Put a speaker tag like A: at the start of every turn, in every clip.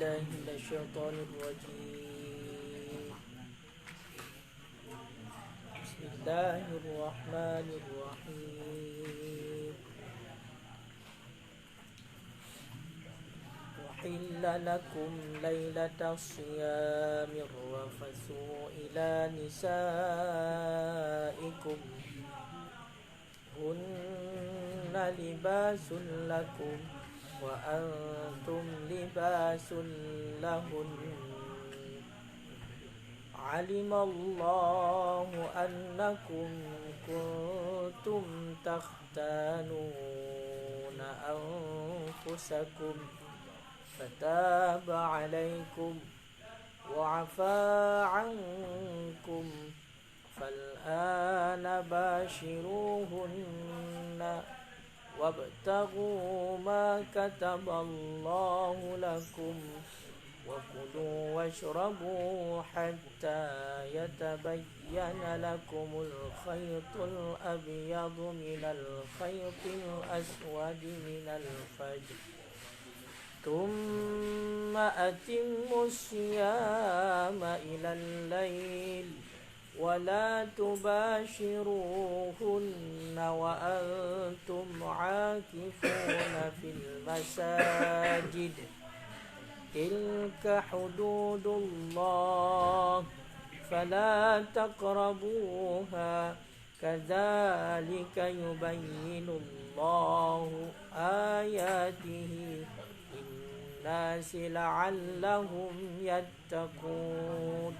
A: بالله من الشيطان الرجيم. بسم الله الرحمن الرحيم. أحل لكم ليلة الصيام الرفث إلى نسائكم هن لباس لكم وأنتم لباس لهن علم الله أنكم كنتم تختانون أنفسكم فتاب عليكم وعفى عنكم فالآن باشروهن وابتغوا ما كتب الله لكم وكلوا واشربوا حتى يتبين لكم الخيط الأبيض من الخيط الأسود من الفجر ثم أتموا الصيام إلى الليل ولا تباشروهن وأنتم عاكفون في المساجد تلك حدود الله فلا تقربوها كذلك يبين الله آياته للناس لعلهم يتقون.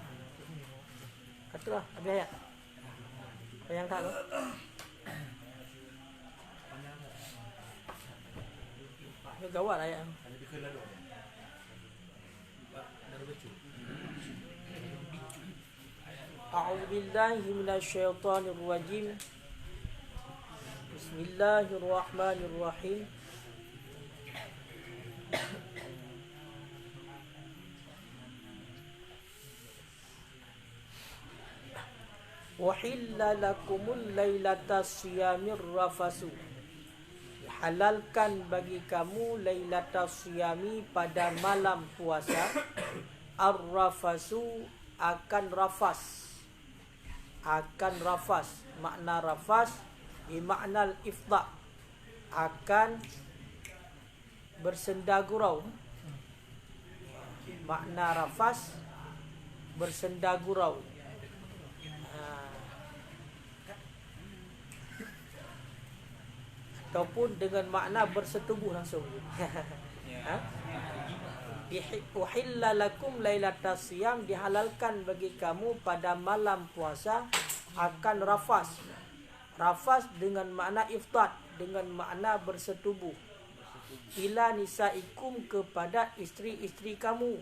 A: Katalah habis ayat. Yang tak tu. Dia gawat ayat. A'udzu billahi minasyaitonir rajim. Bismillahirrahmanirrahim. Wahilla lakumul lailata siyamir rafasu. Halalkan bagi kamu lailata siyami pada malam puasa. Ar-rafasu akan rafas. Akan rafas. Makna rafas bermakna ifdah. Akan bersendagurau. Makna rafas bersendagurau. Ataupun dengan makna bersetubuh langsung. Uhilla lakum lailatas siyam, dihalalkan bagi kamu pada malam puasa akan rafas. Rafas dengan makna iftat, dengan makna bersetubuh. Ila nisaikum, kepada isteri-isteri kamu.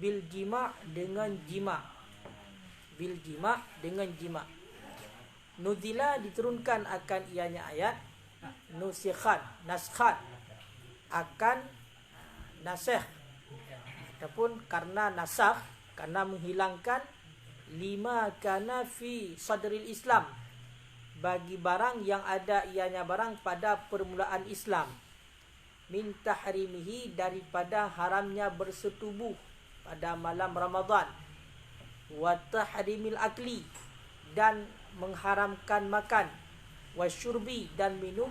A: Bil jima', dengan jima'. Bil jima' dengan jima'. Nuzila, diturunkan akan ianya ayat. Nusikhat, naskhat, akan nasakh, ataupun karena nasakh, karena menghilangkan lima kana fi sadril Islam, bagi barang yang ada ianya barang pada permulaan Islam, min tahrimihi, daripada haramnya bersetubuh pada malam Ramadan, wa tahrimil akli, dan mengharamkan makan, wasyurbi, dan minum,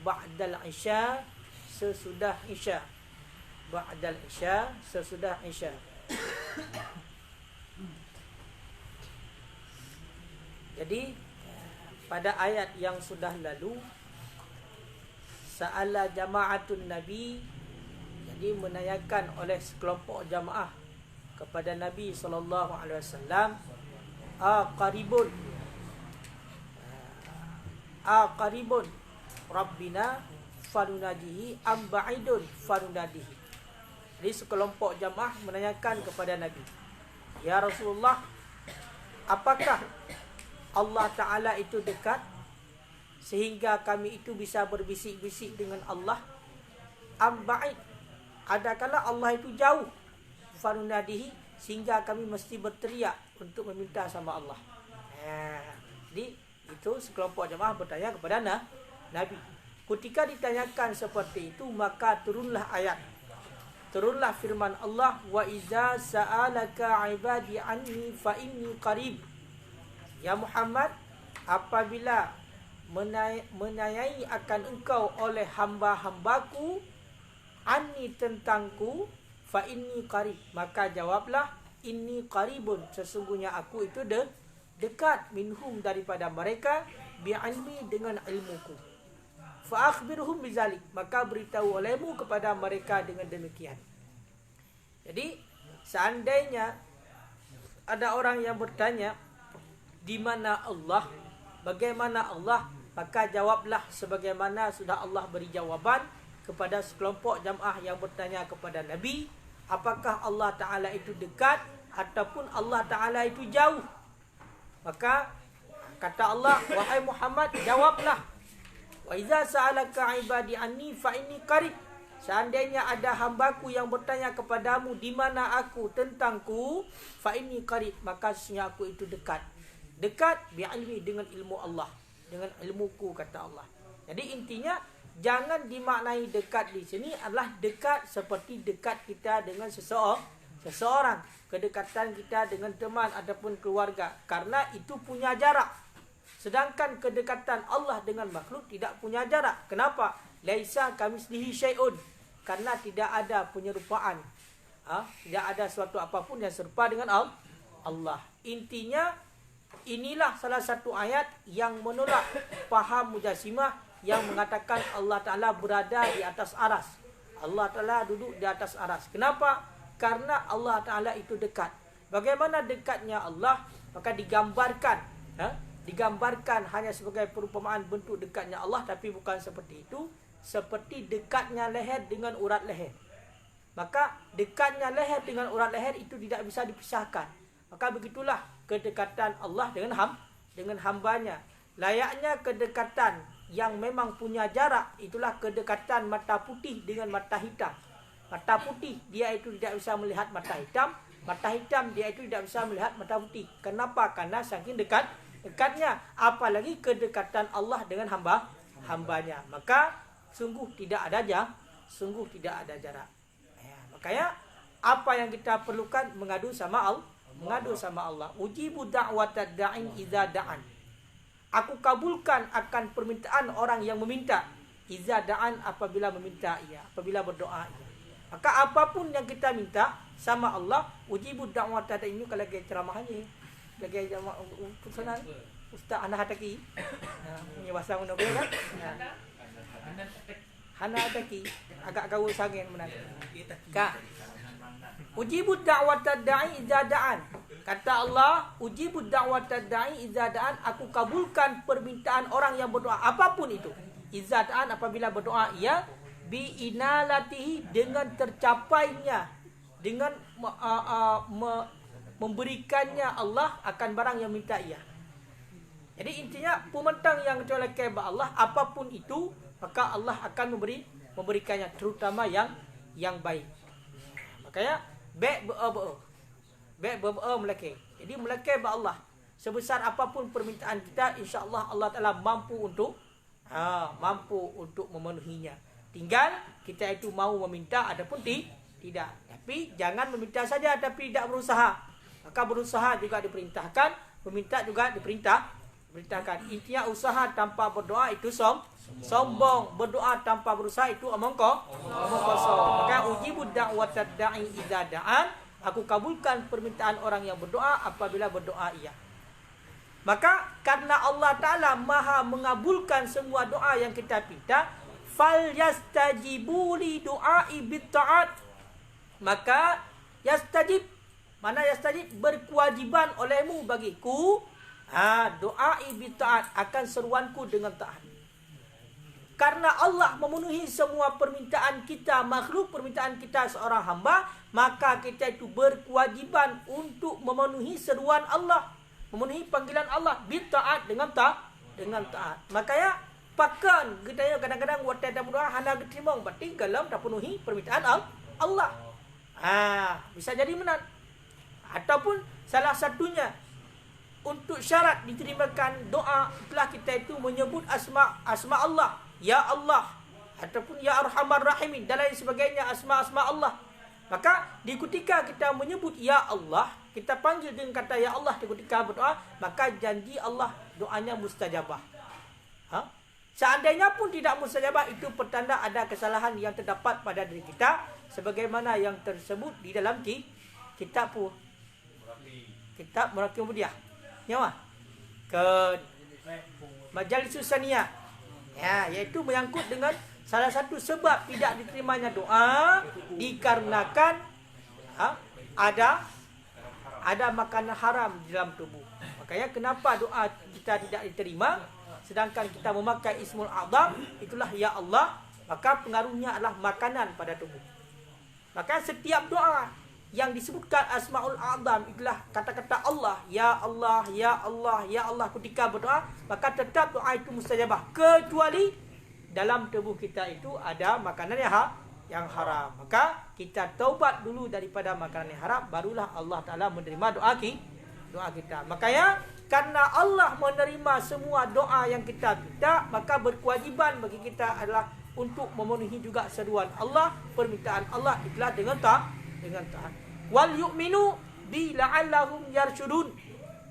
A: ba'dal isya, sesudah isya. Ba'dal isya, sesudah isya. Jadi pada ayat yang sudah lalu, sa'ala jama'atun Nabi, jadi menanyakan oleh sekelompok jamaah kepada Nabi SAW, aqaribun Rabbina farunadihi am ba'idun farunadihi. Jadi sekelompok jamaah menanyakan kepada Nabi, ya Rasulullah, apakah Allah Ta'ala itu dekat sehingga kami itu bisa berbisik-bisik dengan Allah? Am ba'id, adakala Allah itu jauh, farunadihi, sehingga kami mesti berteriak untuk meminta sama Allah. Jadi itu sekelompok jemaah bertanya kepada Nabi. Ketika ditanyakan seperti itu, maka turunlah ayat turunlah firman Allah, wa iza sa'alaka ibadi anni fa inni qarib. Ya Muhammad, apabila menanyai akan engkau oleh hamba-hambaku anni tentangku, fa inni qarib, maka jawablah inni qaribun, sesungguhnya aku itu dekat, minhum, daripada mereka, bi'ilmi, dengan ilmuku. Fa akhbirhum bizalik, maka beritahu olehmu kepada mereka dengan demikian. Jadi seandainya ada orang yang bertanya di mana Allah, bagaimana Allah, maka jawablah sebagaimana sudah Allah beri jawaban kepada sekelompok jamaah yang bertanya kepada Nabi, apakah Allah Ta'ala itu dekat ataupun Allah Ta'ala itu jauh. Maka kata Allah, wahai Muhammad, jawablah, wa iza sa'alaka ibadi anni fa inni qarib. Seandainya ada hambaku yang bertanya kepadamu di mana aku tentangku, fa inni qarib, maka sesungguhnya aku itu dekat. Dekat bi'ilmi, dengan ilmu Allah, dengan ilmuku, kata Allah. Jadi intinya jangan dimaknai dekat di sini adalah dekat seperti dekat kita dengan seseorang, kedekatan kita dengan teman ataupun keluarga, karena itu punya jarak. Sedangkan kedekatan Allah dengan makhluk tidak punya jarak. Kenapa? Laisa kamitslihi syai'un, karena tidak ada penyerupaan. Tidak ada suatu apapun yang serupa dengan Allah. Intinya inilah salah satu ayat yang menolak faham Mujassimah yang mengatakan Allah Ta'ala berada di atas aras. Allah Ta'ala duduk di atas aras. Kenapa? Karena Allah Ta'ala itu dekat. Bagaimana dekatnya Allah? Maka digambarkan. Digambarkan hanya sebagai perumpamaan bentuk dekatnya Allah. Tapi bukan seperti itu. Seperti dekatnya leher dengan urat leher. Maka dekatnya leher dengan urat leher itu tidak bisa dipisahkan. Maka begitulah kedekatan Allah dengan hambanya. Layaknya kedekatan yang memang punya jarak, itulah kedekatan mata putih dengan mata hitam. Mata putih dia itu tidak bisa melihat mata hitam, mata hitam dia itu tidak bisa melihat mata putih. Kenapa? Karena saking dekatnya. Apalagi kedekatan Allah dengan hambanya. Maka sungguh tidak ada jarak. Makanya apa yang kita perlukan mengadu sama Allah. Ujibu da'watad da'in idza da'an. Aku kabulkan akan permintaan orang yang meminta. Idza da'an, apabila meminta ia, apabila berdoa ia. Maka apapun yang kita minta sama Allah, ujibu da'watad da'in, ini kalau lagi ceramahannya, lagi ceramah pesanan Ustaz Hana Hataki. Punya bahasa mana boleh kan? Hana Hataki agak gaul sangat menan. Kak. Ujibud da'watad da'i idza da'an. Kata Allah, ujibud da'watad da'i idza da'an, aku kabulkan permintaan orang yang berdoa apapun itu. Idza da'an, apabila berdoa ia, bi inalatihi, dengan tercapainya, dengan memberikannya Allah akan barang yang minta ia. Jadi intinya pementang yang dicolekkan Allah apapun itu, maka Allah akan memberikannya, terutama yang baik. Makanya baik berdoa melekeh. Jadi melekeh ba Allah. Sebesar apapun permintaan kita, insya-Allah Allah Taala mampu untuk memenuhinya. Tinggal kita itu mau meminta ataupun tidak. Tapi jangan meminta saja tapi tidak berusaha. Maka berusaha juga diperintahkan, meminta juga diperintahkan. Intinya usaha tanpa berdoa itu sombong, berdoa tanpa berusaha itu omong kosong. Maka ujibu da'watad da'i idza da'an, aku kabulkan permintaan orang yang berdoa apabila berdoa ia. Maka karena Allah Ta'ala maha mengabulkan semua doa yang kita minta, fal yastajibu li du'ai bitta'at, maka yastajib, mana yastajib, berkewajiban olehmu bagiku du'ai bitta'at, akan seruanku dengan taat. Karena Allah memenuhi semua permintaan kita makhluk, permintaan kita seorang hamba, maka kita itu berkewajiban untuk memenuhi seruan Allah, memenuhi panggilan Allah, bitta'at, dengan taat. Makanya pakan kita kadang-kadang waktu ada berdoa hana ketimong, berarti kalau tak penuhi permintaan Allah. Bisa jadi menang. Ataupun salah satunya untuk syarat diterimakan doa, telah kita itu menyebut asma Allah, ya Allah, ataupun ya Arhamar Rahimin dan lain sebagainya, asma-asma Allah. Maka di ketika kita menyebut Ya Allah, kita panggil dengan kata Ya Allah di ketika berdoa, maka janji Allah doanya mustajabah. Seandainya pun tidak mustajabah, itu pertanda ada kesalahan yang terdapat pada diri kita, sebagaimana yang tersebut di dalam kitab Muraqiah Mudiah. Nyawa ke Majalisus Saniyah. Ya, iaitu menyangkut dengan salah satu sebab tidak diterimanya doa dikarenakan ada makanan haram di dalam tubuh. Makanya kenapa doa kita tidak diterima sedangkan kita memakai Ismul A'zam, itulah Ya Allah, maka pengaruhnya adalah makanan pada tubuh. Maka setiap doa yang disebutkan Asmaul A'zam, itulah kata-kata Allah, Ya Allah, Ya Allah, Ya Allah, ketika berdoa, maka tetap doa itu mustajabah, kecuali dalam tubuh kita itu ada makanan yang haram. Maka kita taubat dulu daripada makanan yang haram, barulah Allah Ta'ala menerima doa kita. Makanya karena Allah menerima semua doa yang kita minta, maka berkewajiban bagi kita adalah untuk memenuhi juga seruan Allah, permintaan Allah, itulah dengan taat. Wal yu'minu bi la'allahum yarshudun.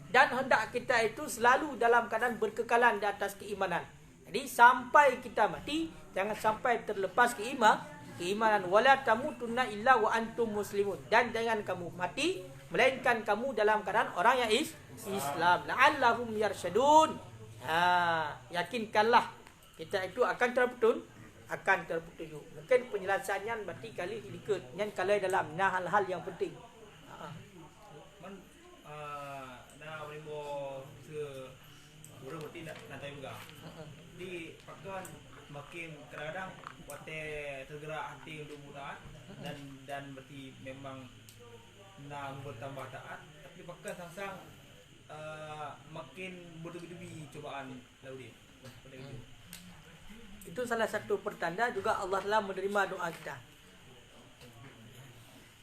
A: Dan hendak kita itu selalu dalam keadaan berkekalan di atas keimanan. Jadi sampai kita mati, jangan sampai terlepas keimanan. Wala tamutunna illa wa antum muslimun. Dan jangan kamu mati melainkan kamu dalam keadaan orang yang Islam. La'allahum yarshudun. Yakinkanlah kita itu akan terpetunjuk. Mungkin penjelasannya berarti kali sedikit yang kalau dalam hal-hal yang penting.
B: Nah, boleh se orang berarti nak tahu juga. Di pakan makin kadang-kadang wate tergerak hati untuk taat dan berarti memang nak bertambah taat, tapi pakan sang-sang makin bertubi-tubi cobaan lalu dia.
A: Itu salah satu pertanda juga Allah telah menerima doa kita.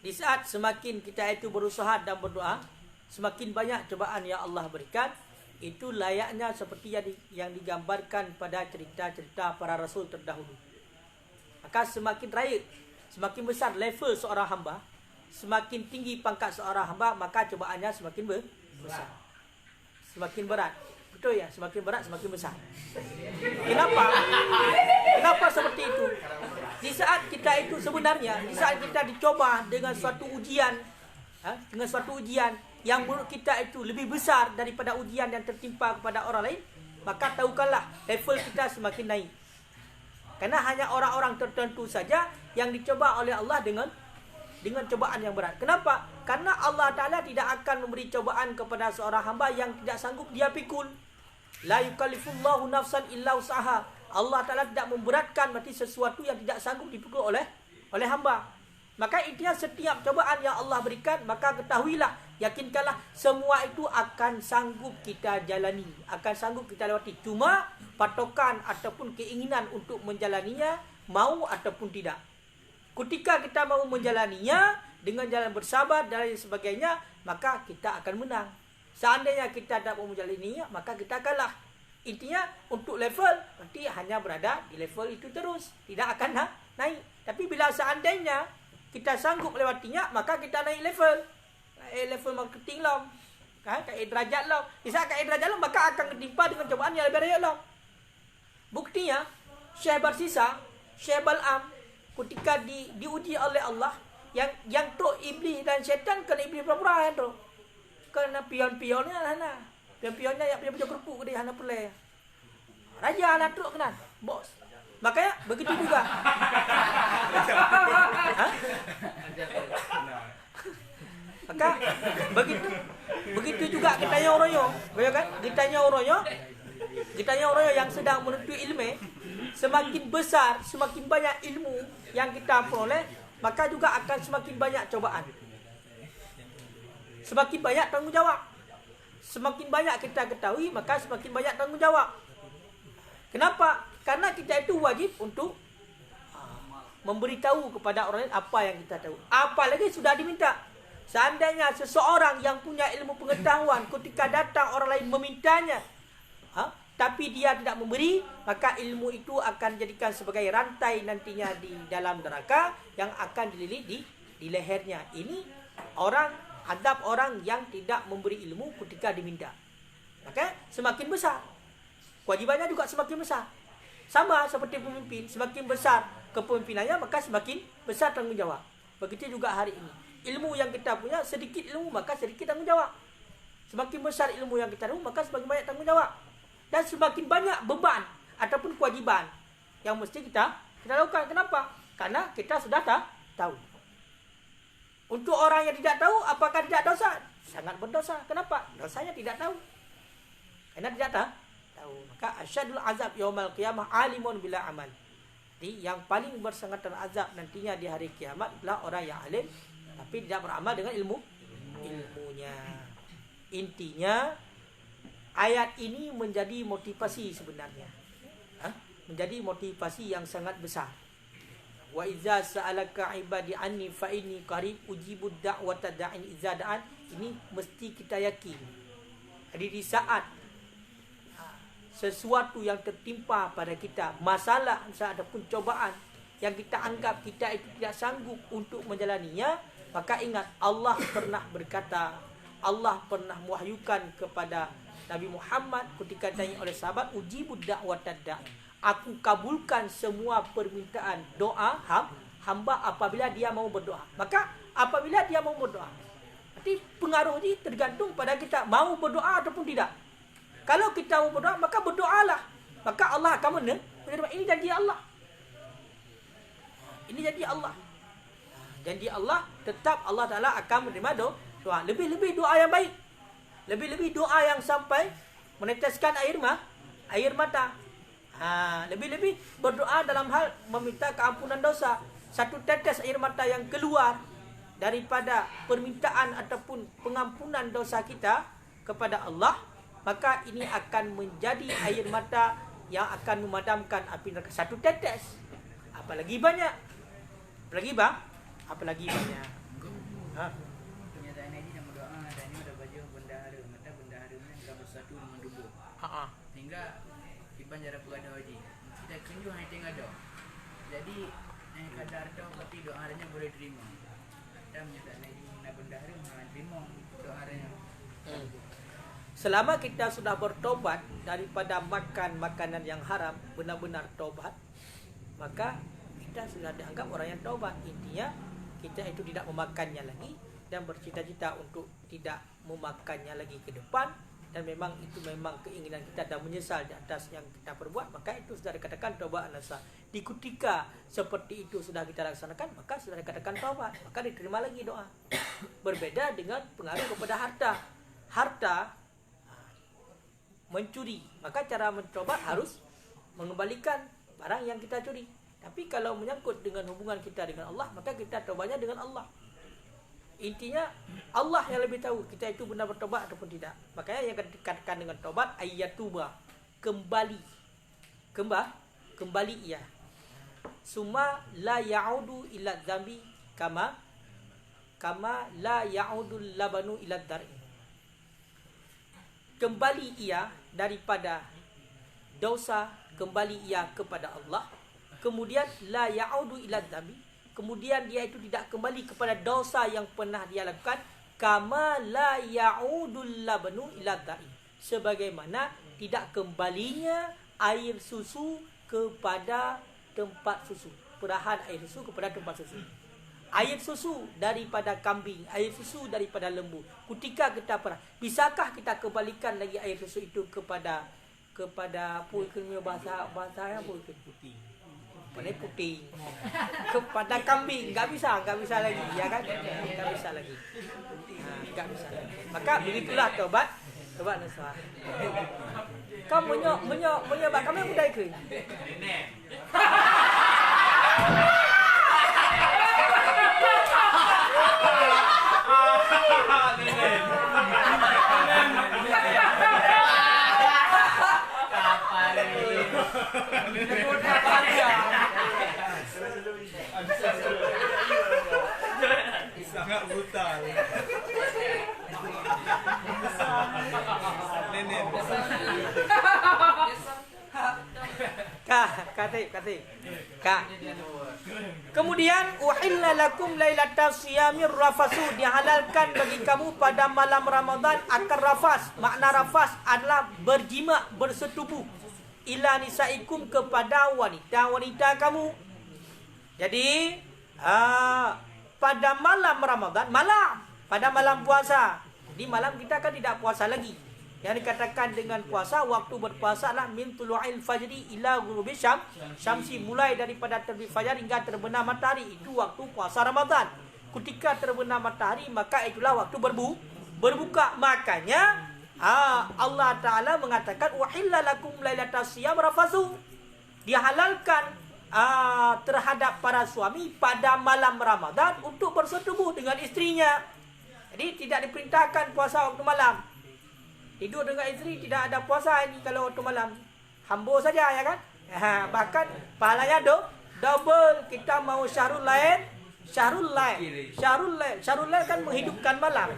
A: Di saat semakin kita itu berusaha dan berdoa, semakin banyak cobaan yang Allah berikan. Itu layaknya seperti yang digambarkan pada cerita-cerita para rasul terdahulu. Maka semakin raya, semakin besar level seorang hamba, semakin tinggi pangkat seorang hamba, maka cobaannya semakin besar, semakin berat. Betul ya, semakin berat semakin besar. Kenapa seperti itu? Di saat kita itu sebenarnya, di saat kita dicoba dengan suatu ujian, yang menurut kita itu lebih besar daripada ujian yang tertimpa kepada orang lain, maka tahukanlah level kita semakin naik. Karena hanya orang-orang tertentu saja yang dicoba oleh Allah dengan cobaan yang berat. Kenapa? Karena Allah Ta'ala tidak akan memberi cobaan kepada seorang hamba yang tidak sanggup dia pikul. La yukallifullahu nafsan illa usaha. Allah Ta'ala tidak memberatkan berarti sesuatu yang tidak sanggup dipikul oleh hamba. Maka intinya setiap cobaan yang Allah berikan, maka ketahuilah, yakinkanlah semua itu akan sanggup kita jalani, akan sanggup kita lewati. Cuma patokan ataupun keinginan untuk menjalaninya, mau ataupun tidak. Ketika kita mau menjalaninya dengan jalan bersabar dan lain sebagainya, maka kita akan menang. Seandainya kita tidak mau menjalaninya, maka kita kalah. Intinya untuk level, berarti hanya berada di level itu terus, tidak akan naik. Tapi bila seandainya kita sanggup melewatinya, maka kita naik level. Level marketing lah. Kayak derajat lah. Di saat kayak derajat lah, maka akan ketimpa dengan cobaan yang lebih raya lah. Buktinya, Syekh Barsisa, Syekh Bal'am, ketika diuji oleh Allah, yang tu iblis dan syaitan kena iblis pura-pura tu. Kena pion-pionnya hana. Pion-pionnya yang punya baju kerupuk dia hana pelai. Raja anak tu kena, bos. Makanya begitu juga. Maka begitu juga kitanya orang kan? Kitanya orang yang sedang menuntut ilmu, semakin besar, semakin banyak ilmu yang kita peroleh, maka juga akan semakin banyak cobaan. Semakin banyak tanggungjawab. Semakin banyak kita ketahui, maka semakin banyak tanggungjawab. Kenapa? Karena kita itu wajib untuk memberitahu kepada orang lain apa yang kita tahu. Apalagi sudah diminta. Seandainya seseorang yang punya ilmu pengetahuan ketika datang orang lain memintanya, tapi dia tidak memberi, maka ilmu itu akan dijadikan sebagai rantai nantinya di dalam neraka yang akan dililit di lehernya. Ini orang, adab orang yang tidak memberi ilmu ketika diminta. Maka semakin besar kewajibannya juga semakin besar. Sama seperti pemimpin, semakin besar kepemimpinannya maka semakin besar tanggungjawab. Begitu juga hari ini. Ilmu yang kita punya, sedikit ilmu maka sedikit tanggungjawab. Semakin besar ilmu yang kita tahu maka semakin banyak tanggungjawab. Dan semakin banyak beban ataupun kewajiban yang mesti kita lakukan. Kenapa? Karena kita sudah tahu. Untuk orang yang tidak tahu, apakah tidak dosa? Sangat berdosa. Kenapa? Dosanya tidak tahu. Karena tidak tahu. Maka asyadul azab yaumal qiyamah alimun bila amal. Jadi yang paling bersangkutan azab nantinya di hari kiamat adalah orang yang alim tapi tidak beramal dengan ilmunya. Intinya ayat ini menjadi motivasi sebenarnya. Menjadi motivasi yang sangat besar. Wa idza sa'alaka ibadi anni fa inni qarib ujibud da'wata da'in idza da'an. Ini mesti kita yakin. Jadi di saat sesuatu yang tertimpa pada kita, masalah ataupun cobaan yang kita anggap kita itu tidak sanggup untuk menjalaninya, maka ingat Allah pernah berkata, Allah pernah mewahyukan kepada Nabi Muhammad ketika ditanya oleh sahabat, ujibud da'watad da'i. Aku kabulkan semua permintaan doa hamba apabila dia mau berdoa. Maka apabila dia mau berdoa, berarti pengaruh ini tergantung pada kita mau berdoa ataupun tidak. Kalau kita mau berdoa, maka berdoalah. Maka Allah akan menerima. Ini janji Allah. Ini janji Allah. Janji Allah, tetap Allah Ta'ala akan menerima doa. Lebih-lebih doa yang baik. Lebih-lebih doa yang sampai meneteskan air mata. Lebih-lebih berdoa dalam hal meminta keampunan dosa. Satu tetes air mata yang keluar daripada permintaan ataupun pengampunan dosa kita kepada Allah, maka ini akan menjadi air mata yang akan memadamkan api neraka. Satu tetes, apalagi banyak, apalagi banyak.
C: Kenyataan ini nama doa dan ini ada baju bendahara, mata bendahara ini akan bersatu dengan tubuh. Sehingga iban jarak kepada haji. Kita kunjung hanya tengah doa. Jadi kadar doa berarti doa harinya boleh terima. Dan menyatakan ini nak bendahara malah terima doa harinya.
A: Selama kita sudah bertobat daripada makan makanan yang haram, benar-benar tobat, maka kita sudah dianggap orang yang tobat. Intinya kita itu tidak memakannya lagi dan bercita-cita untuk tidak memakannya lagi ke depan, dan memang itu memang keinginan kita dan menyesal di atas yang kita perbuat, maka itu sudah dikatakan taubat nasuha. Di ketika seperti itu sudah kita laksanakan, maka sudah dikatakan taubat, maka diterima lagi doa. Berbeda dengan pengaruh kepada harta mencuri, maka cara mentobat harus mengembalikan barang yang kita curi. Tapi kalau menyangkut dengan hubungan kita dengan Allah, maka kita tobatnya dengan Allah. Intinya Allah yang lebih tahu kita itu benar bertobat ataupun tidak. Makanya yang dikatakan dengan tobat ayyatuba, kembali ia. Summa la ya'udu ila dzambi kama la ya'udu labanu ila dzar'i. Kembali ia daripada dosa, kembali ia kepada Allah. Kemudian la ya'udu ila dzambi, kemudian dia itu tidak kembali kepada dosa yang pernah dia lakukan, kama la ya'udul labanu ila dha'i, sebagaimana tidak kembalinya air susu kepada tempat susu, perahan air susu kepada tempat susu. Air susu daripada kambing, air susu daripada lembu, ketika kita perah, bisakah kita kembalikan lagi air susu itu kepada bahasa apa putih? Putih kepada kambing, nggak bisa lagi, ya kan? Nggak bisa lagi. Maka begitulah tobat nasuha. Kamu menyobat kami budaya ke?
B: Sangat brutal. Nenek.
A: Katib. Kak. Kemudian uhilla lakum lailatas siyamir rafasu, dihalalkan bagi kamu pada malam Ramadan akan rafas. Makna rafas adalah berjima, bersetubuh. Ila nisaikum, kepada wanita-wanita kamu. Jadi pada malam Ramadan, pada malam puasa. Di malam kita kan tidak puasa lagi. Yang dikatakan dengan puasa, waktu berpuasa adalah min tulu'il fajri ila ghurubi syamsi, mulai daripada terbit fajar hingga terbenam matahari. Itu waktu puasa Ramadan. Ketika terbenam matahari, maka itulah waktu berbuka. Makanya Allah Ta'ala mengatakan wahilla lakum lailatas siyam rafasu, dihalalkan terhadap para suami pada malam Ramadan untuk bersetubuh dengan istrinya. Jadi tidak diperintahkan puasa waktu malam. Tidur dengan isteri tidak ada puasa ini kalau waktu malam. Hamba saja, ya kan? Bahkan pahalanya double. Kita mau syahrul lain kan menghidupkan malam.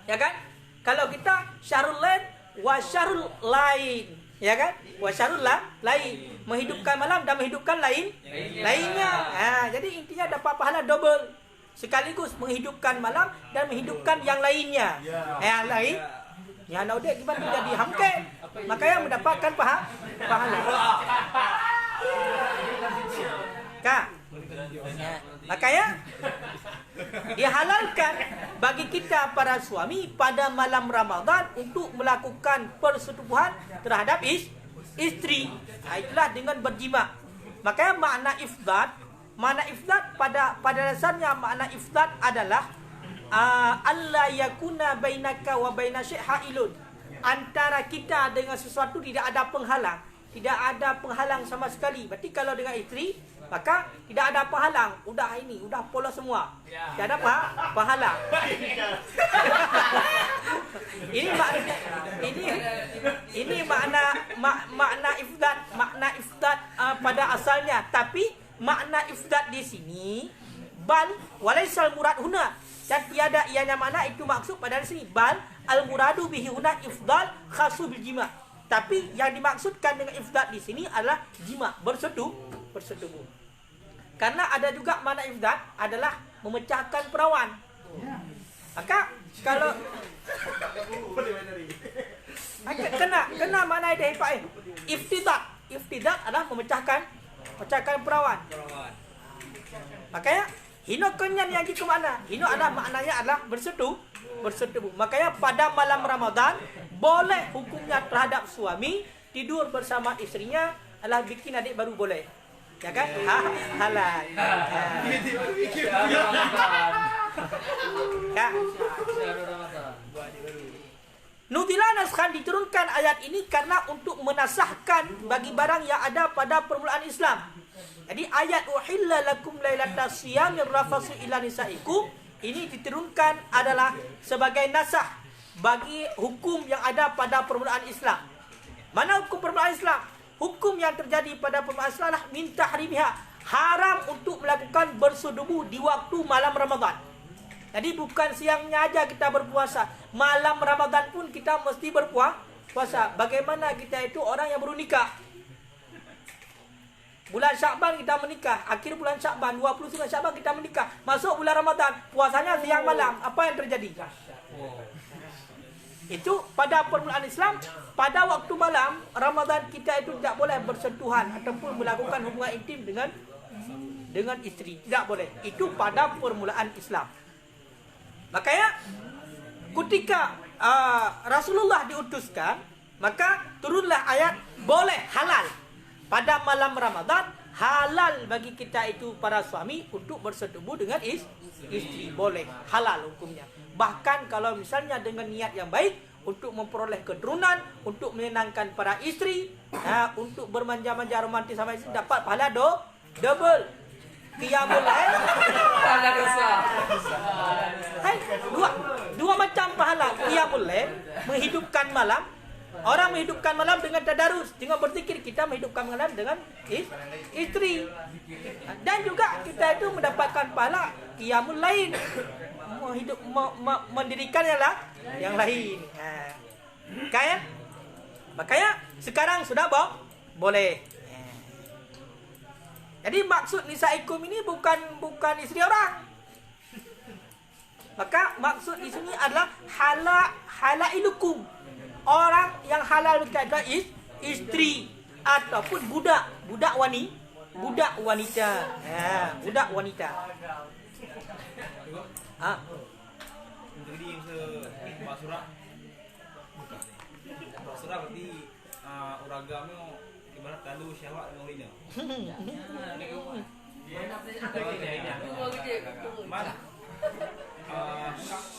A: Ya kan? Kalau kita syahrul lain wa syahrul lain, ya kan? Wa syahrul lain, menghidupkan malam dan menghidupkan lainnya. Jadi intinya dapat pahala double. Sekaligus menghidupkan malam dan menghidupkan yang lainnya. Yang lain ya nak udah gimana jadi hamke, makanya mendapatkan pahala. Kak, makanya dihalalkan bagi kita para suami pada malam Ramadan untuk melakukan persetubuhan terhadap istri. Itulah dengan berjima. Makanya makna ifdat pada dasarnya makna ifdat adalah alla yakuna bainaka wa baina syai'un, antara kita dengan sesuatu tidak ada penghalang sama sekali. Berarti kalau dengan isteri maka tidak ada penghalang, udah polos semua, tidak ada penghalang. ini makna ifdat pada asalnya, tapi makna ifdat di sini bal walaisal murad huna, dan tiada ianya makna itu maksud pada sini. Bal al muradu bihi huna ifdal khasu bil jima, tapi yang dimaksudkan dengan ifdal di sini adalah jima, bersetubuh. Karena ada juga makna ifdal adalah memecahkan perawan. Maka kalau kena makna dia iftidat adalah memecahkan perawan. Makanya hino kenyan yang ke mana? Hino adalah maknanya adalah bersetubuh. Makanya pada malam Ramadan boleh hukumnya terhadap suami tidur bersama istrinya adalah bikin adik baru boleh. Ya kan? Halal. Ya. Nudila naskhan, diturunkan ayat ini karena untuk menasahkan bagi barang yang ada pada permulaan Islam. Jadi ayat uhilla lakum lailatas siyamir rafasu ila nisaikum ini diturunkan adalah sebagai nasah bagi hukum yang ada pada permulaan Islam. Mana hukum permulaan Islam? Hukum yang terjadi pada permulaan Islam adalah min tahrimiha, haram untuk melakukan bersetubuh di waktu malam Ramadan. Jadi bukan siangnya aja kita berpuasa, malam Ramadan pun kita mesti berpuasa. Bagaimana kita itu orang yang baru nikah? Bulan Syakban kita menikah, akhir bulan Syakban, 29 Syakban kita menikah. Masuk bulan Ramadan, puasanya siang malam. Apa yang terjadi? Itu pada permulaan Islam, pada waktu malam Ramadan kita itu tidak boleh bersentuhan ataupun melakukan hubungan intim dengan isteri. Tidak boleh. Itu pada permulaan Islam. Makanya ketika Rasulullah diutuskan, maka turunlah ayat boleh, halal. Pada malam Ramadan halal bagi kita itu para suami untuk bersetubuh dengan istri, boleh, halal hukumnya. Bahkan kalau misalnya dengan niat yang baik untuk memperoleh keturunan, untuk menyenangkan para istri, untuk bermanja-manja romantis sama istri, dapat pahala double. Qiyamul lail pahala dosa. Dua macam pahala. Qiyamul lail menghidupkan malam. Orang menghidupkan malam dengan tadarus, dengan berzikir. Kita menghidupkan malam dengan istri. Dan juga kita itu mendapatkan pahala qiyamul lail, mendirikan yang lain. Makanya sekarang sudah boleh. Jadi maksud nisaikum ini bukan istri orang. Maka maksud di sini adalah halailukum. Orang yang halal adalah istri ataupun budak wanita. Ya, budak wanita.
B: Jadi Pak Surah buka ni. Pak Surah berarti uragamnya ibarat talu syahwat dengan mana?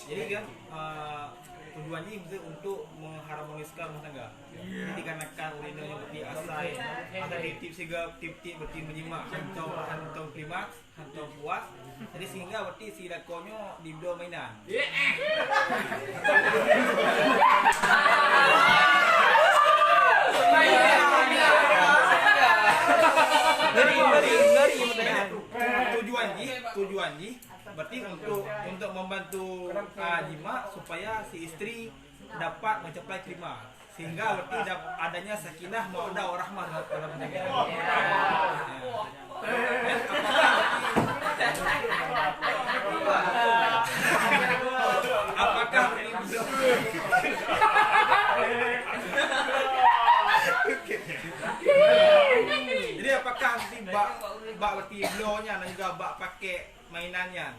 B: Jadi kan tujuannya itu untuk mengharmoniskan rumah tangga. Jadi dikarenakan urina yang berarti asai ada tip-tip berarti menyimak hantar klimaks, hantar puas. Jadi sehingga berarti si lakonyo dibdo mainan. Ngeri. Tujuannya berarti untuk membantu jima supaya si istri dapat mencapai klimaks, sehingga berarti adanya sakinah mawaddah warahmah dalam pernikahan. Apakah jadi apakah nanti bak berarti blonya dan juga bak pakai mainannya?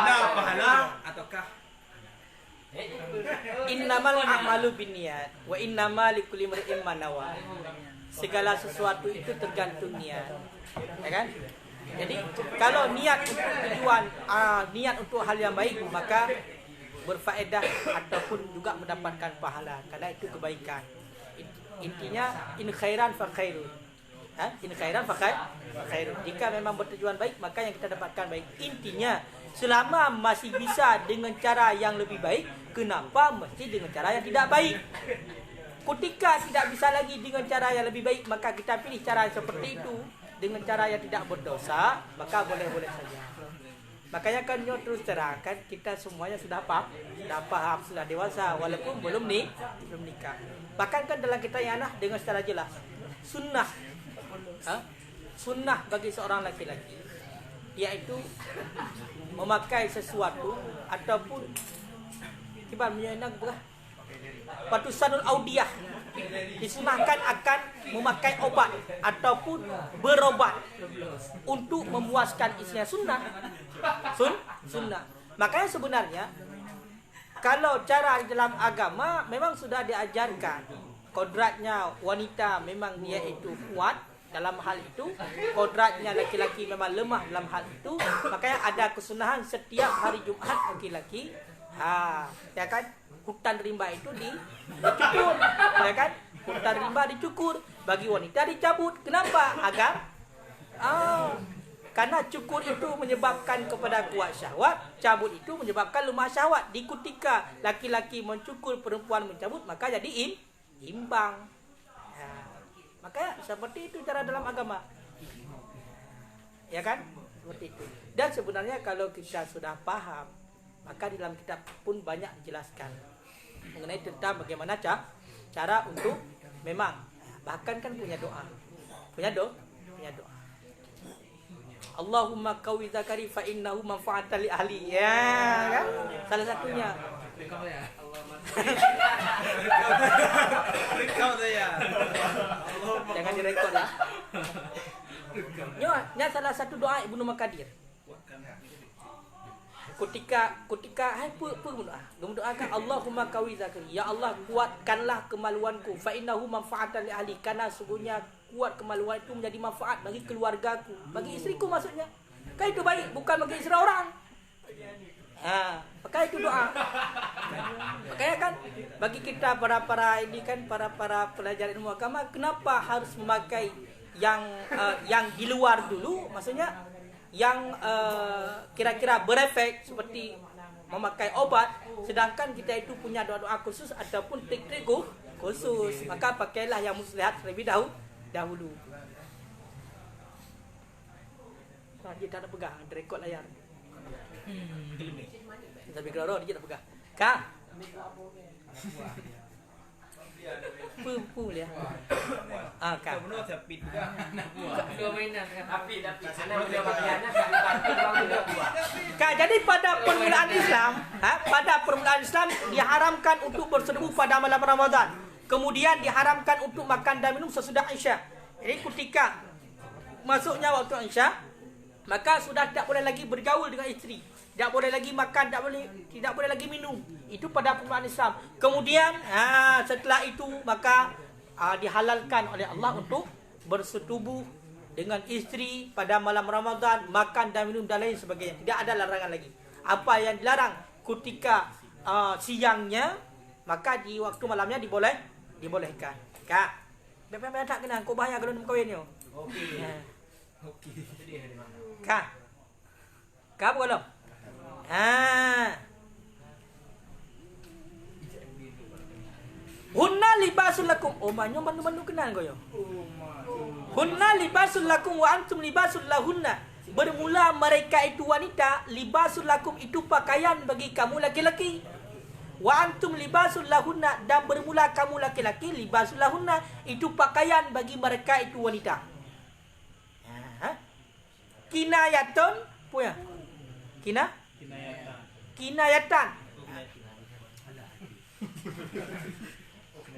B: Nah, pahala ataukah?
A: Innamal a'malu binniyat wa innamal likulli imrin ma nawa. Segala sesuatu itu tergantung niat. Ya kan? Jadi kalau niat untuk tujuan niat untuk hal yang baik, maka berfaedah ataupun juga mendapatkan pahala, karena itu kebaikan. Intinya in khairan fa khairun. In khairan fa khairun. Jika memang bertujuan baik, maka yang kita dapatkan baik. Intinya selama masih bisa dengan cara yang lebih baik, kenapa mesti dengan cara yang tidak baik? Ketika tidak bisa lagi dengan cara yang lebih baik, maka kita pilih cara seperti itu dengan cara yang tidak berdosa, maka boleh-boleh saja. Makanya kan nyo terus terangkan, kita semuanya sudah paham, sudah dewasa walaupun belum nikah. Bahkan kan dalam kita yang anak dengan secara jelas sunnah bagi seorang laki-laki yaitu memakai sesuatu ataupun kibar menyenang berah patusanul audiyah, disunahkan akan memakai obat ataupun berobat untuk memuaskan istrinya. Sunnah. Makanya sebenarnya kalau cara dalam agama memang sudah diajarkan, kodratnya wanita memang dia itu kuat dalam hal itu, kodratnya laki-laki memang lemah dalam hal itu. Makanya ada kesunahan setiap hari Jumat laki-laki ya kan, hutan rimba itu dicukur, ya kan? Hutan rimba dicukur, bagi wanita dicabut. Kenapa? Karena cukur itu menyebabkan kepada kuat syahwat, cabut itu menyebabkan lemah syahwat. Di ketika laki-laki mencukur, perempuan mencabut, maka jadi imbang. Maka seperti itu cara dalam agama, ya kan? Seperti itu. Dan sebenarnya kalau kita sudah paham, maka di dalam kitab pun banyak dijelaskan mengenai tentang bagaimana cara untuk memang, bahkan kan punya doa. Allahumma qawi zakari fa innahu manfa'atan li ahli. Ya kan? Salah satunya. Jangan direkod ya. Nya salah satu doa Ibnu Makadir. Ketika mendoakan Allahumma qawi zakari, ya Allah kuatkanlah kemaluanku, fa innahu manfa'atan li ahli, karena sungguhnya kuat kemaluan itu menjadi manfaat bagi keluargaku, bagi istriku maksudnya. Kan itu baik, bukan bagi istri orang. Maka itu doa. Makanya kan bagi kita para ini kan para pelajar ilmu agama, kenapa harus memakai yang di luar dulu, maksudnya yang kira-kira berefek seperti memakai obat, sedangkan kita itu punya doa-doa khusus ataupun trik-trik khusus. Maka pakailah yang muslihat terlebih dahulu. Dia tak ada pegang, direkod layar. Tapi kalau dia tak pegang. Kak. tipu dia. Kan.
B: Benar saya pit juga.
C: Dua mainan kan.
D: Tapi sana dia bagiannya kan
A: Kan, jadi pada permulaan Islam, pada permulaan Islam diharamkan untuk berseteru pada malam Ramadan. Kemudian diharamkan untuk makan dan minum sesudah Isya. Jadi ketika masuknya waktu Isya, maka sudah tidak boleh lagi bergaul dengan isteri, tidak boleh lagi makan, tidak boleh lagi minum. Itu pada permulaan Islam. Kemudian setelah itu maka dihalalkan oleh Allah untuk bersetubuh dengan isteri pada malam Ramadan, makan dan minum dan lain sebagainya. Tidak ada larangan lagi. Apa yang dilarang ketika siangnya, maka di waktu malamnya dibolehkan. Kak, bagaimana tak kena? Kau bahaya kalau nak kahwin ni.
B: Okey. Okey. Jadi di mana?
A: Kak. Kak belum? Hunna libasul lakum. Oh, banyak kenal kau yo. Hunna libasul lakum wa antum libasul lahunna. Bermula mereka itu wanita, libasul lakum itu pakaian bagi kamu laki-laki. Wa antum libasul lahunna, dan bermula kamu laki-laki, libasul lahunna itu pakaian bagi mereka itu wanita. Kinayatun punya. Kinayatan.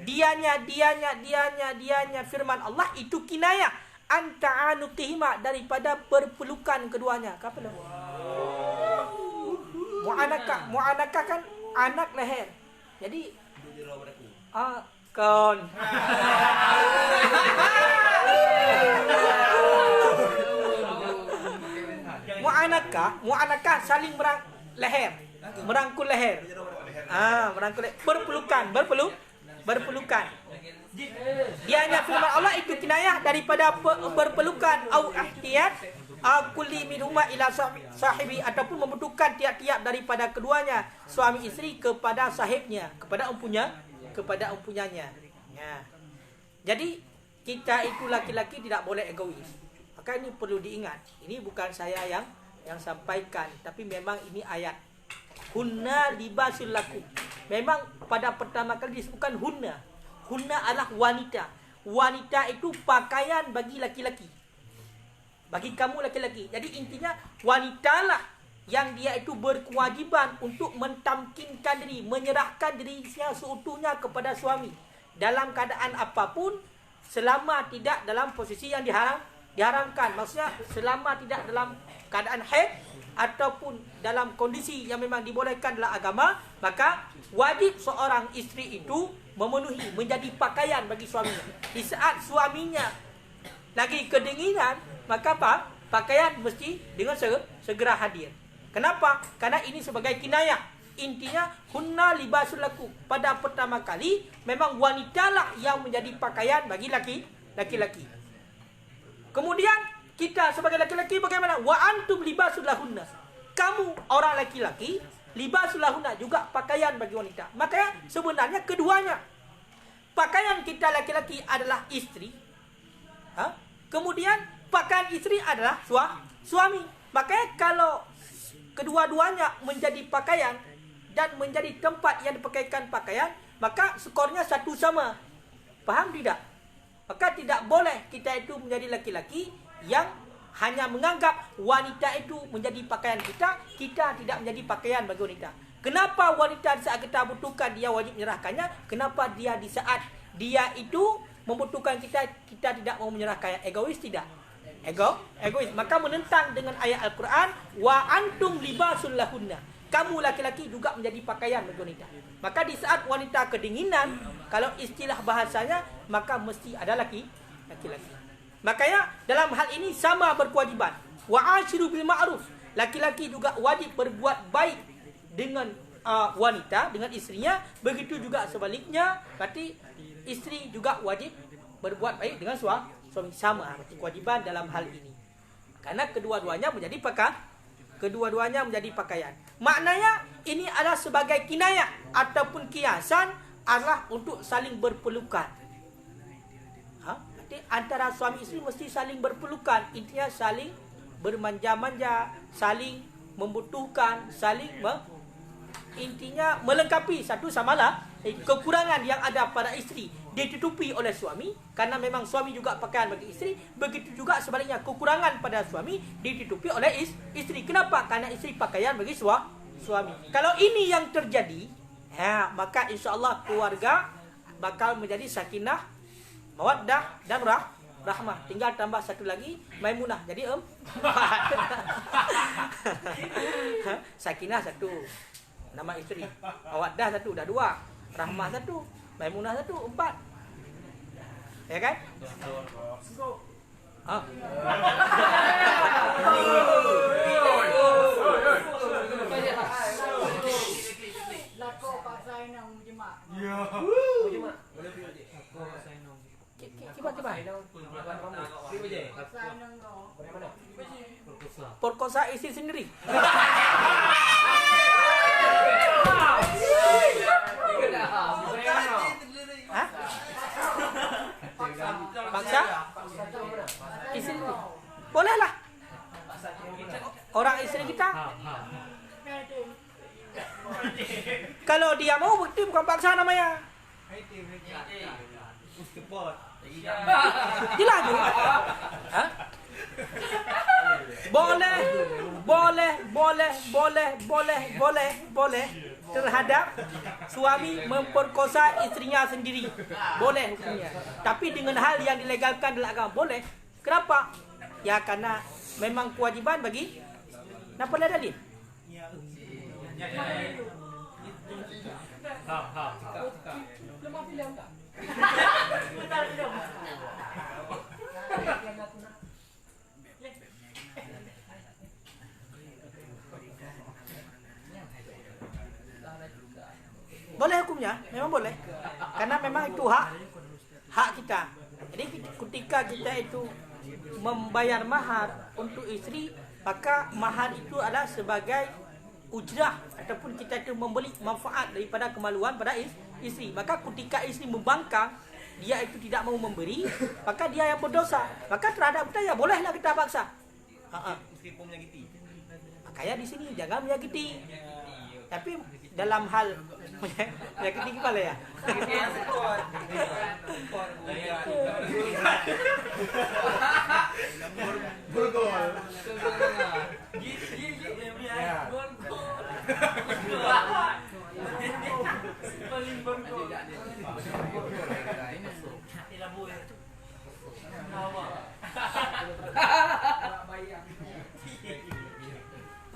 A: Dianya firman Allah itu kinayah anta'anukihima, daripada berpelukan keduanya. Apa tu? Mu'anakah kan anak leher. Jadi kon. Mu'anakah saling merangkul leher. Merangkul leher. Berpelukan. Dianya firman Allah itu kinayah daripada berpelukan au ihtiyat kulli minhuma ila sahibi, ataupun membutuhkan tiap-tiap daripada keduanya suami isteri kepada sahibnya, kepada empunyanya. Jadi kita itu laki-laki tidak boleh egois. Maka ini perlu diingat. Ini bukan saya yang sampaikan, tapi memang ini ayat. Hunna libasul lakum. Memang pada pertama kali disebutkan hunna. Hunna adalah wanita. Wanita itu pakaian bagi laki-laki. Bagi kamu laki-laki. Jadi intinya wanitalah yang dia itu berkewajiban untuk mentamkinkan diri, menyerahkan dirinya seutuhnya kepada suami dalam keadaan apapun, selama tidak dalam posisi yang diharamkan. Maksudnya selama tidak dalam keadaan haid ataupun dalam kondisi yang memang dibolehkan dalam agama, maka wajib seorang isteri itu memenuhi, menjadi pakaian bagi suaminya. Di saat suaminya lagi kedinginan, maka apa? Pakaian mesti dengan segera hadir. Kenapa? Karena ini sebagai kinayah. Intinya hunna libasul lakum. Pada pertama kali memang wanitalah yang menjadi pakaian bagi laki-laki. Kemudian kita sebagai laki-laki bagaimana? Wa antum libasul lahunna. Kamu orang laki-laki, libasul lahunna juga pakaian bagi wanita. Maka sebenarnya keduanya. Pakaian kita laki-laki adalah istri. Kemudian pakaian istri adalah suami. Makanya kalau kedua-duanya menjadi pakaian dan menjadi tempat yang dipakaikan pakaian, maka skornya satu sama. Faham tidak? Maka tidak boleh kita itu menjadi laki-laki yang hanya menganggap wanita itu menjadi pakaian kita tidak menjadi pakaian bagi wanita. Kenapa wanita di saat kita butuhkan dia wajib menyerahkannya? Kenapa dia di saat dia itu membutuhkan kita tidak mau menyerahkannya? Egois tidak? Egois. Maka menentang dengan ayat Al-Quran, wa antum libasul lahunna. Kamu laki-laki juga menjadi pakaian bagi wanita. Maka di saat wanita kedinginan, kalau istilah bahasanya, maka mesti ada laki-laki. Makanya dalam hal ini sama berkewajiban. Wa ashiru bil ma'ruf. Laki-laki juga wajib berbuat baik dengan wanita, dengan istrinya. Begitu juga sebaliknya, berarti istri juga wajib berbuat baik dengan suami. Sama kewajiban dalam hal ini. Karena kedua-duanya menjadi pakaian. Maknanya ini adalah sebagai kinayah ataupun kiasan adalah untuk saling berpelukan. Berarti antara suami isteri mesti saling berpelukan. Intinya saling bermanja-manja, saling membutuhkan, saling intinya melengkapi satu sama lain. Kekurangan yang ada pada isteri ditutupi oleh suami, karena memang suami juga pakaian bagi isteri. Begitu juga sebaliknya, kekurangan pada suami ditutupi oleh isteri. Kenapa? Karena isteri pakaian bagi suami. Kalau ini yang terjadi, maka insya-Allah keluarga bakal menjadi sakinah, mawaddah dan rahmah. Tinggal tambah satu lagi, Maimunah. Jadi sakinah satu, nama isteri. Mawaddah satu, dah dua. Rahmah satu, Maimunah satu, 4. Ya kan?
C: Lako paksa inang jemaah.
A: Kiba.
C: Paksa inang kau.
A: Perkosa isteri sendiri. Hah? Paksa? Isteri. Bolehlah. Orang isteri kita. Kalau dia mau bukti bukan paksa namanya. Jelas tu. Hah? Boleh terhadap suami memperkosa istrinya sendiri. Boleh hukumnya. Tapi dengan hal yang dilegalkan dalam agama boleh. Kenapa? Ya karena memang kewajiban bagi. Kenapa dia dalil? Boleh hukumnya, memang boleh. Karena memang itu hak kita. Jadi ketika kita itu membayar mahar untuk isteri, maka mahar itu adalah sebagai ujrah ataupun kita itu membeli manfaat daripada kemaluan pada isteri. Maka ketika isteri membangkang, dia itu tidak mau memberi, maka dia yang berdosa. Maka terhadap kita ya bolehlah kita paksa.
B: Meskipun menyakiti.
A: Makanya di sini jangan menyakiti. Tapi dalam hal menyakiti kepala ya.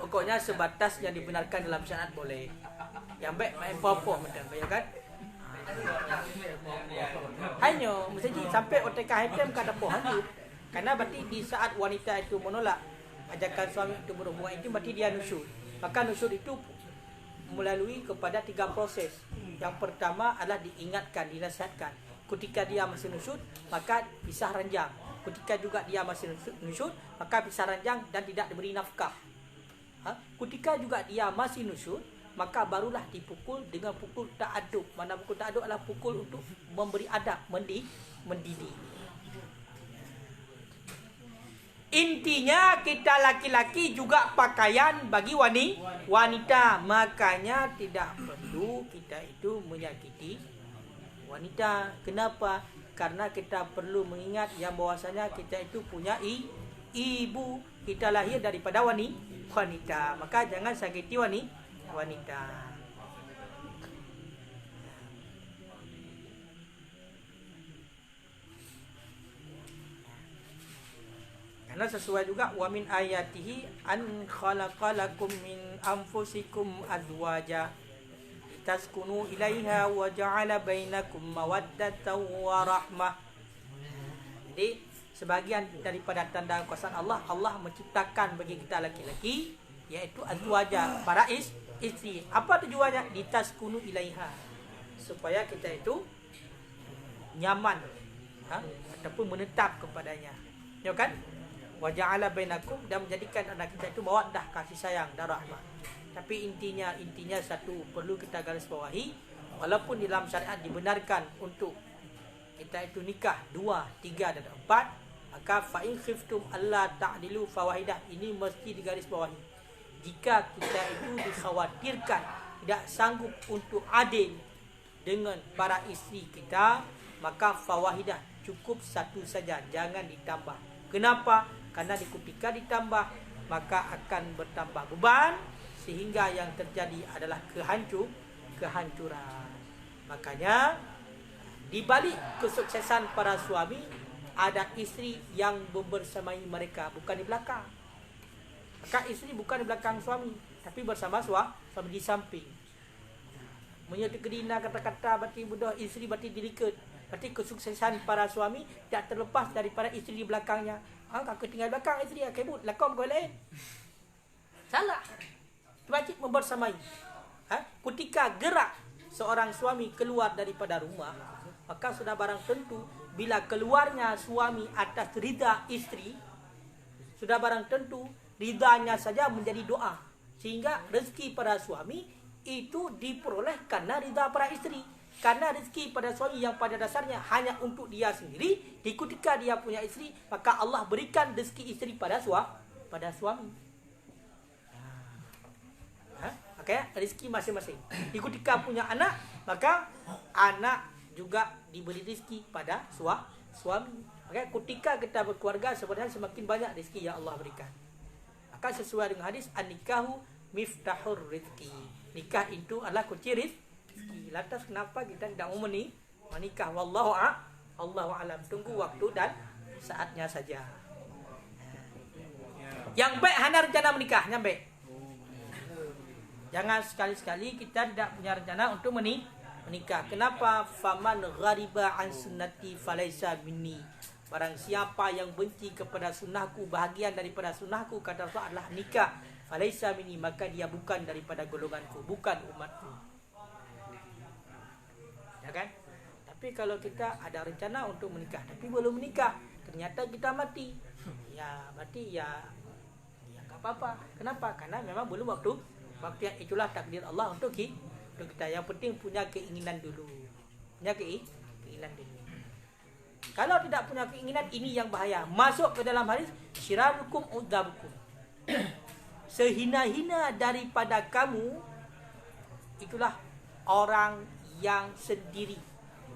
A: Pokoknya sebatas yang dibenarkan dalam syariat boleh. Yang baik main apa-apa macam ya kan? Hanya mesti sampai OTK hitam kada apa hanyut. Karena berarti di saat wanita itu menolak ajakan suami untuk berhubungan itu, berarti dia nusyud. Maka nusyud itu melalui kepada 3 proses. Yang pertama adalah diingatkan, dinasihatkan. Ketika dia masih nusyud, maka pisah ranjang. Ketika juga dia masih nusyud, maka pisah ranjang dan tidak diberi nafkah. Ketika juga dia masih nusyud, maka barulah dipukul dengan pukul ta'adub. Mana pukul ta'adub adalah pukul untuk memberi adab, mendidik. Intinya kita laki-laki juga pakaian bagi wanita. Makanya tidak perlu kita itu menyakiti wanita. Kenapa? Karena kita perlu mengingat yang bahwasanya kita itu punya ibu. Kita lahir daripada wanita. Maka jangan sakiti wanita. Karena sesuai juga wa min ayatihi an khalaqalakum min anfusikum azwaja litaskunu ilaiha wa ja'ala bainakum mawaddatan wa rahmah. Jadi sebagian daripada tanda kuasa Allah menciptakan bagi kita laki-laki yaitu azwaja, para istri. Apa tujuannya? Litaskunu ilaiha, supaya kita itu nyaman ataupun menetap kepadanya. Ya kan? Wa ja'ala bainakum, dan menjadikan anak kita itu mawaddah, kasih sayang dan rahmat. Tapi intinya satu perlu kita garis bawahi, walaupun dalam syariat dibenarkan untuk kita itu nikah 2, 3 dan 4, maka fa in khiftum alla ta'dilu fawahidah, ini mesti digaris bawahi. Jika kita itu dikhawatirkan tidak sanggup untuk adil dengan para isteri kita, maka fawahidah, cukup satu saja, jangan ditambah. Kenapa? Karena ketika ditambah maka akan bertambah beban, sehingga yang terjadi adalah kehancuran. Makanya di balik kesuksesan para suami ada isteri yang membersamai mereka, bukan di belakang. Maka isteri bukan di belakang suami, tapi bersama suami di samping. Menyebut kedina kata-kata berarti budak isteri berarti dilikat. Berarti kesuksesan para suami tidak terlepas daripada isteri di belakangnya. Aku tinggal belakang isteri, kebut lakon kau lain. Salah. Wajib membersamai. Ketika gerak seorang suami keluar daripada rumah, maka sudah barang tentu bila keluarnya suami atas ridha isteri, sudah barang tentu ridhanya saja menjadi doa, sehingga rezeki para suami itu diperoleh karena ridha para isteri. Karena rezeki pada suami yang pada dasarnya hanya untuk dia sendiri, di ketika dia punya isteri, maka Allah berikan rezeki isteri pada suami. Okay, rezeki masing-masing. Di ketika punya anak, maka anak juga diberi rezeki pada suami. Okay, ketika kita berkeluarga, sebenarnya semakin banyak rezeki yang Allah berikan. Maka sesuai dengan hadis, an-nikahu miftahur rizki. Nikah itu adalah kunci rezeki. Lantas kenapa kita tidak mau menikah? Wallahu alam. Tunggu waktu dan saatnya saja. Yang baik hanya rencana menikah, yang baik. Jangan sekali-sekali kita tidak punya rencana untuk menikah. Kenapa? Faman ghariba an sunnati falaisa minni. Barang siapa yang benci kepada sunnahku, bahagian daripada sunnahku, kata Rasul adalah nikah, falaisa minni, maka dia bukan daripada golonganku, bukan umatku. Ya kan? Tapi kalau kita ada rencana untuk menikah tapi belum menikah, ternyata kita mati, ya berarti ya enggak apa-apa. Kenapa? Karena memang belum waktu yang itulah takdir Allah untuk kita. Yang penting punya keinginan dulu. Punya keinginan dulu. Kalau tidak punya keinginan, ini yang bahaya. Masuk ke dalam hadis, syirarukum udzabukum. Sehina-hina daripada kamu itulah orang yang sendiri,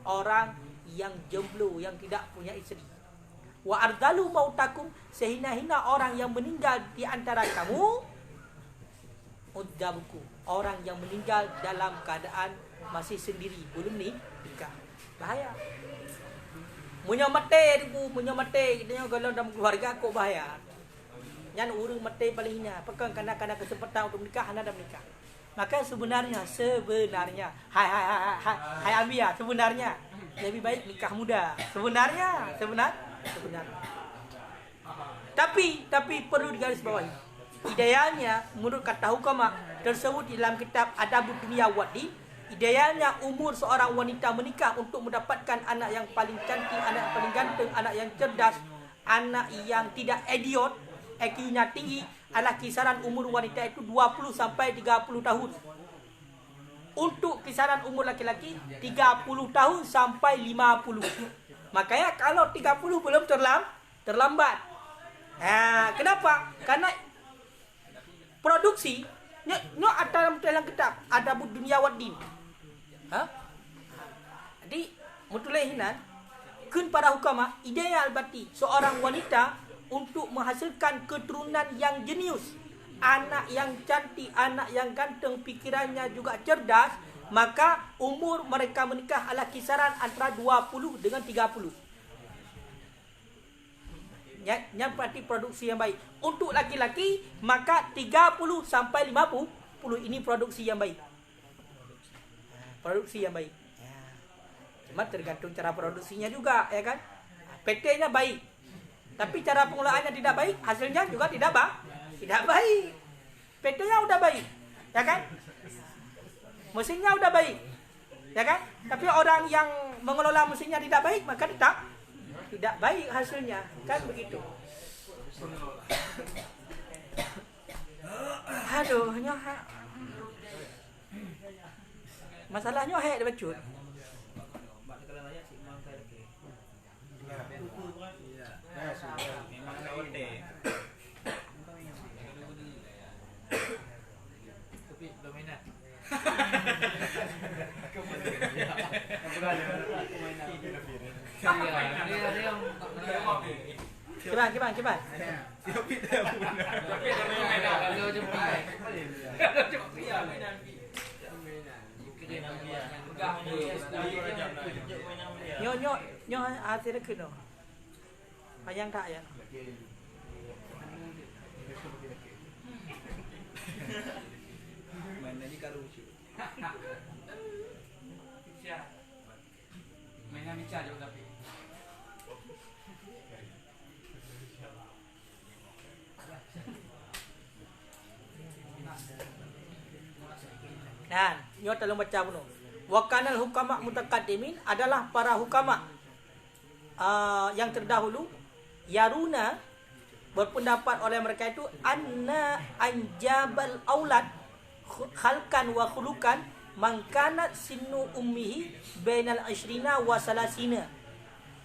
A: orang yang jomblo, yang tidak punya isteri. Wa ardalu mautakum, sehina-hina orang yang meninggal di antara kamu, udzabukum, orang yang meninggal dalam keadaan masih sendiri, belum nikah. Bahaya. Menyamate kita kalau dalam keluarga kok bahaya. Yang urung mati paling hina, pekan kana kesempatan untuk menikah, anda dah menikah. Maka sebenarnya hai Amia, sebenarnya lebih baik nikah muda. Sebenarnya. Tapi perlu digarisbawahi. Idealnya menurut kata hukama tersebut di dalam kitab Adabud Dunia Wadi, idealnya umur seorang wanita menikah untuk mendapatkan anak yang paling cantik, anak yang paling ganteng, anak yang cerdas, anak yang tidak idiot, IQ-nya tinggi, adalah kisaran umur wanita itu 20 sampai 30 tahun. Untuk kisaran umur laki-laki 30 tahun sampai 50. Makanya kalau 30 belum terlambat. Kenapa? Karena produksi ada dalam kitab Adabud Dunia Waddin. Jadi mutulahinan kun para hukama ideal berarti seorang wanita untuk menghasilkan keturunan yang jenius, anak yang cantik, anak yang ganteng, pikirannya juga cerdas, maka umur mereka menikah adalah kisaran antara 20 dengan 30. Yang berarti produksi yang baik. Untuk laki-laki maka 30 sampai 50 ini produksi yang baik. Produksi yang baik. Cuma tergantung cara produksinya juga, ya kan? PT-nya baik. Tapi cara pengolahannya tidak baik, hasilnya juga tidak baik. PT-nya udah baik, ya kan? Mesinnya udah baik, ya kan? Tapi orang yang mengelola mesinnya tidak baik, maka tidak baik hasilnya, kan begitu. Aduh, masalahnya hek dia bacut.
B: Memang kawan deh.
C: Tapi dominan.
A: Kiban.
B: Siapa kita punya?
C: Kalau cepat.
A: Nyo hati dia kena. Bayang tak ya?
B: Main tadi kalau lucu.
C: Mainan bicara juga tapi.
A: Dan nyo tolong baca pun. Wa kanal hukama mutaqaddimin adalah para hukama yang terdahulu yaruna berpendapat oleh mereka itu anna anjabal aulad khalqan wa khuluqan man kanat sinnu ummihi bainal 20 wa 30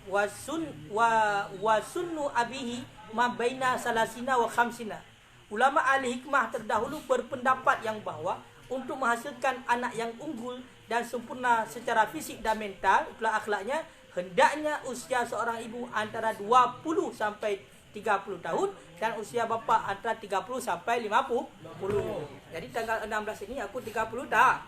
A: wa sunnu abihi ma baina 30 wa 50. Ulama ahli hikmah terdahulu berpendapat yang bahawa untuk menghasilkan anak yang unggul dan sempurna secara fisik dan mental, itulah akhlaknya, hendaknya usia seorang ibu antara 20 sampai 30 tahun dan usia bapa antara 30 sampai 50. Jadi tanggal 16 ini aku 30 tak?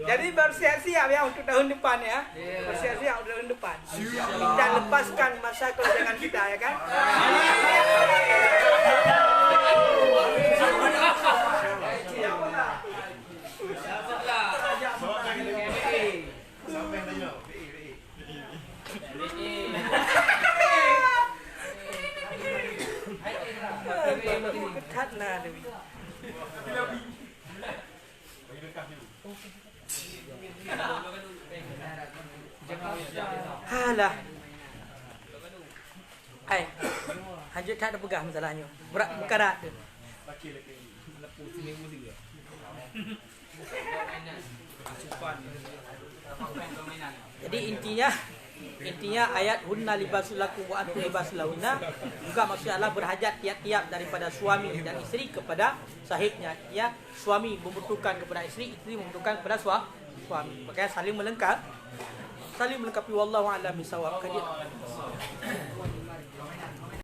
A: Jadi bersiap-siap ya untuk tahun depan ya. Bersiap-siap untuk tahun depan. Kita lepaskan masa kelebihan kita ya kan. Ketat nah Dewi. Halah. Hai. Hajut tak ada pegang masalahnya. Berat berkarat tu.
B: Lepas seminggu juga. Asupan.
A: Jadi intinya ayat hunna libasul lakum wa antum libasul lahunna juga maksudnya adalah berhajat tiap-tiap daripada suami dan isteri kepada sahibnya. Ya, suami membutuhkan kepada isteri membutuhkan kepada suami. Makanya saling melengkapi wallahu a'lam bisawab.